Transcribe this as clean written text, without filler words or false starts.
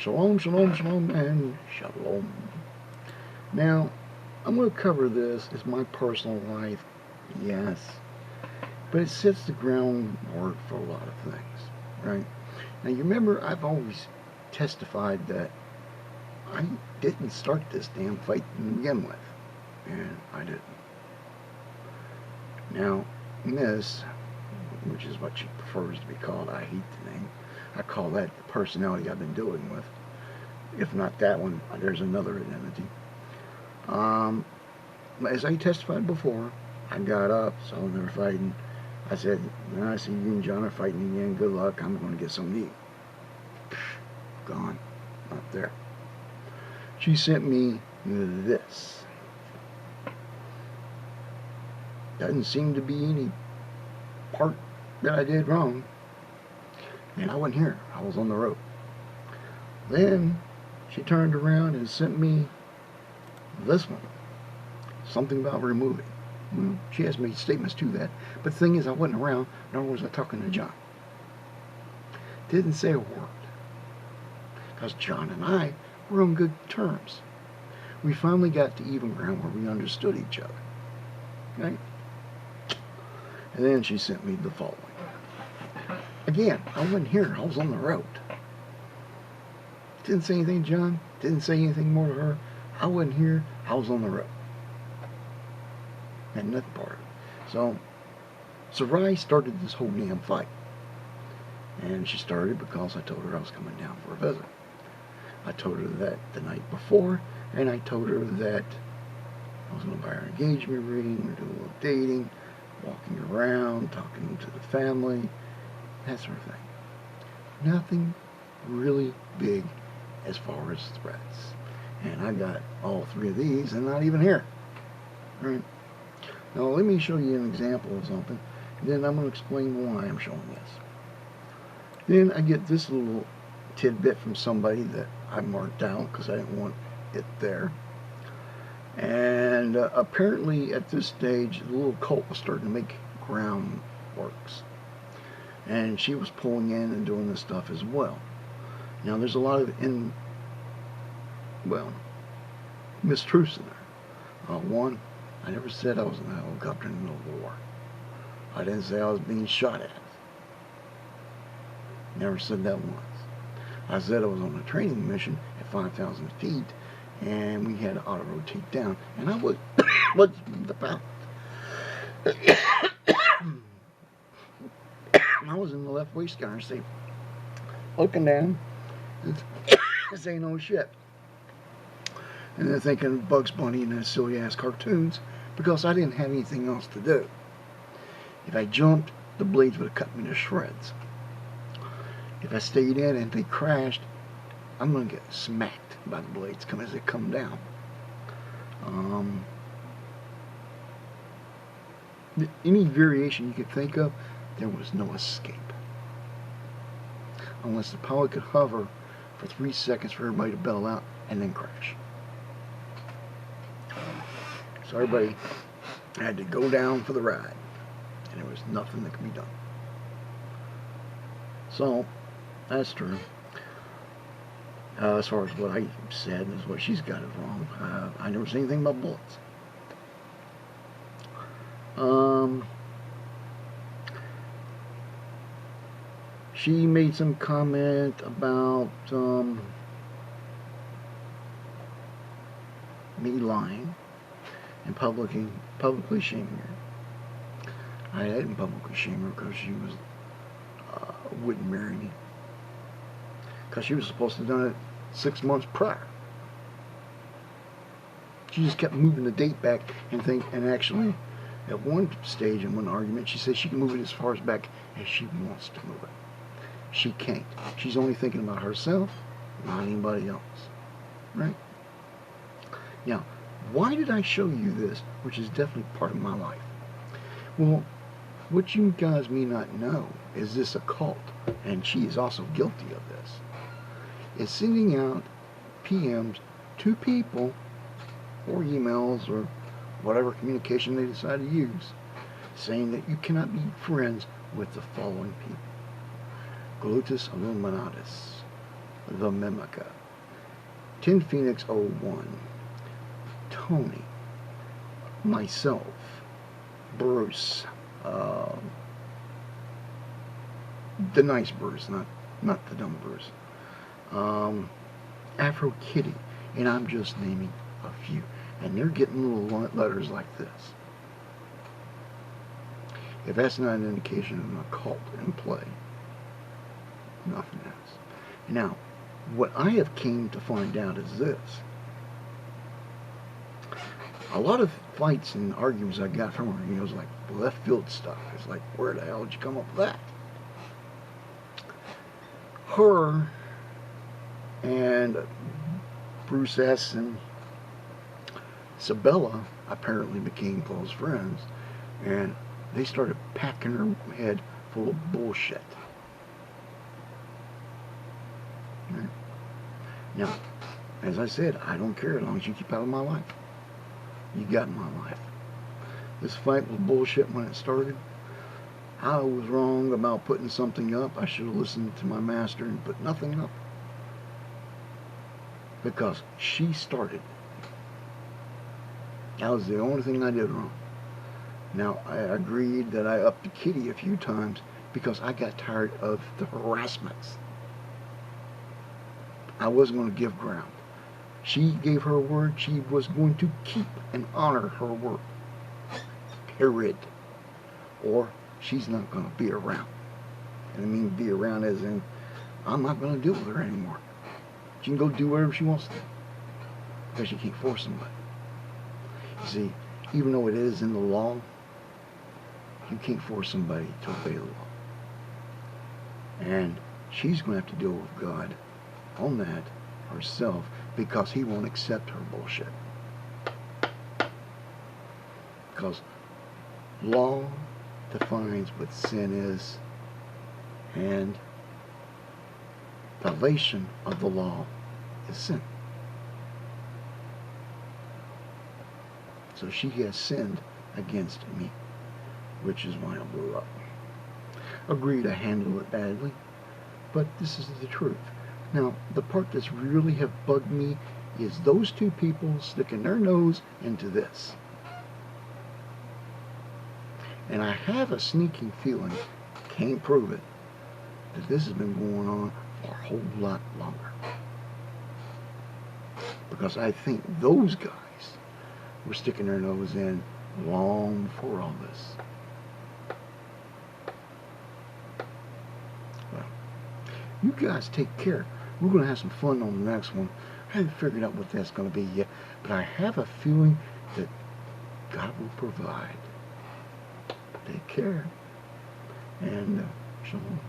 Shalom, shalom, shalom, and shalom. Now, I'm going to cover this as my personal life, yes, but it sets the groundwork for a lot of things, right? Now, you remember I've always testified that I didn't start this damn fight to begin with, and I didn't. Now, Miss, which is what she prefers to be called, I hate the name. I call that the personality I've been dealing with. If not that one, there's another identity. As I testified before, I got up, saw they were fighting. I said, when I see you and John are fighting again, good luck, I'm going to get something to eat. Gone. Not there. She sent me this. Doesn't seem to be any part that I did wrong. And I wasn't here. I was on the road. Then she turned around and sent me this one. Something about removing. Well, she has made statements to that. But the thing is, I wasn't around, nor was I talking to John. Didn't say a word. Because John and I were on good terms. We finally got to even ground where we understood each other. Right? And then she sent me the following. Again, I wasn't here. I was on the road. Didn't say anything to John. Didn't say anything more to her. I wasn't here. I was on the road. And nothing part of it. So, Sarraih started this whole damn fight. And she started because I told her I was coming down for a visit. I told her that the night before, and I told her that I was going to buy her an engagement ring, we're doing a little dating, walking around, talking to the family, that sort of thing. Nothing really big as far as threats. And I got all three of these and not even here. Right? Now let me show you an example of something, and then I'm going to explain why I'm showing this. Then I get this little tidbit from somebody that I marked out because I didn't want it there. And apparently at this stage the little cult was starting to make groundworks. And she was pulling in and doing this stuff as well. Now there's a lot of mistruths in there. One, I never said I was in a helicopter in the middle of the war. I didn't say I was being shot at. Never said that once. I said I was on a training mission at 5,000 feet, and we had to auto-rotate down, and I was the pilot. I was in the left waist guard, looking down, saying, "Oh shit," and then thinking of Bugs Bunny and his silly ass cartoons, because I didn't have anything else to do. If I jumped, the blades would have cut me to shreds. If I stayed in and they crashed, I'm going to get smacked by the blades as they come down. Any variation you could think of, there was no escape. Unless the pilot could hover for 3 seconds for everybody to bail out and then crash. So everybody had to go down for the ride. And there was nothing that could be done. So, that's true. As far as what I said is what she's got it wrong. I never said anything about bullets. She made some comment about me lying and publicly shaming her. I didn't publicly shame her because she wouldn't marry me. Because she was supposed to have done it 6 months prior. She just kept moving the date back and actually at one stage in one argument she said she can move it as far as back as she wants to move it. She can't. She's only thinking about herself, not anybody else. Right? Now, why did I show you this, which is definitely part of my life? Well, what you guys may not know is this occult, and she is also guilty of this, is sending out PMs to people, or emails, or whatever communication they decide to use, saying that you cannot be friends with the following people. Gluteus Illuminatus. the Mimica, 10 Phoenix 01, Tony, myself, Bruce, the nice Bruce, not the dumb Bruce, AfriKitty, and I'm just naming a few. And they're getting little letters like this. If that's not an indication of an occult in play, nothing else. Now, what I have came to find out is this. A lot of fights and arguments I got from her, was like left field stuff. It's like, where the hell did you come up with that? Her and Bruce S. and Sabella apparently became close friends, and they started packing her head full of bullshit. Right? Now, as I said, I don't care as long as you keep out of my life. You got my life. This fight was bullshit when it started. I was wrong about putting something up. I should have listened to my master and put nothing up. Because she started. That was the only thing I did wrong. Now, I agreed that I upped the kitty a few times because I got tired of the harassments. I wasn't going to give ground. She gave her word. She was going to keep and honor her word. Period. Or she's not going to be around. And I mean be around as in, I'm not going to deal with her anymore. She can go do whatever she wants to do. Because she can't force somebody. You see, even though it is in the law, you can't force somebody to obey the law. And she's going to have to deal with God on that herself because he won't accept her bullshit. Because law defines what sin is, and violation of the law is sin. So she has sinned against me, which is why I blew up. Agreed, I handled it badly, but this is the truth. Now, the part that's really have bugged me is those two people sticking their nose into this. And I have a sneaking feeling, can't prove it, that this has been going on for a whole lot longer. Because I think those guys were sticking their nose in long before all this. Well, you guys take care. We're going to have some fun on the next one. I haven't figured out what that's going to be yet, but I have a feeling that God will provide. Take care, and shalom.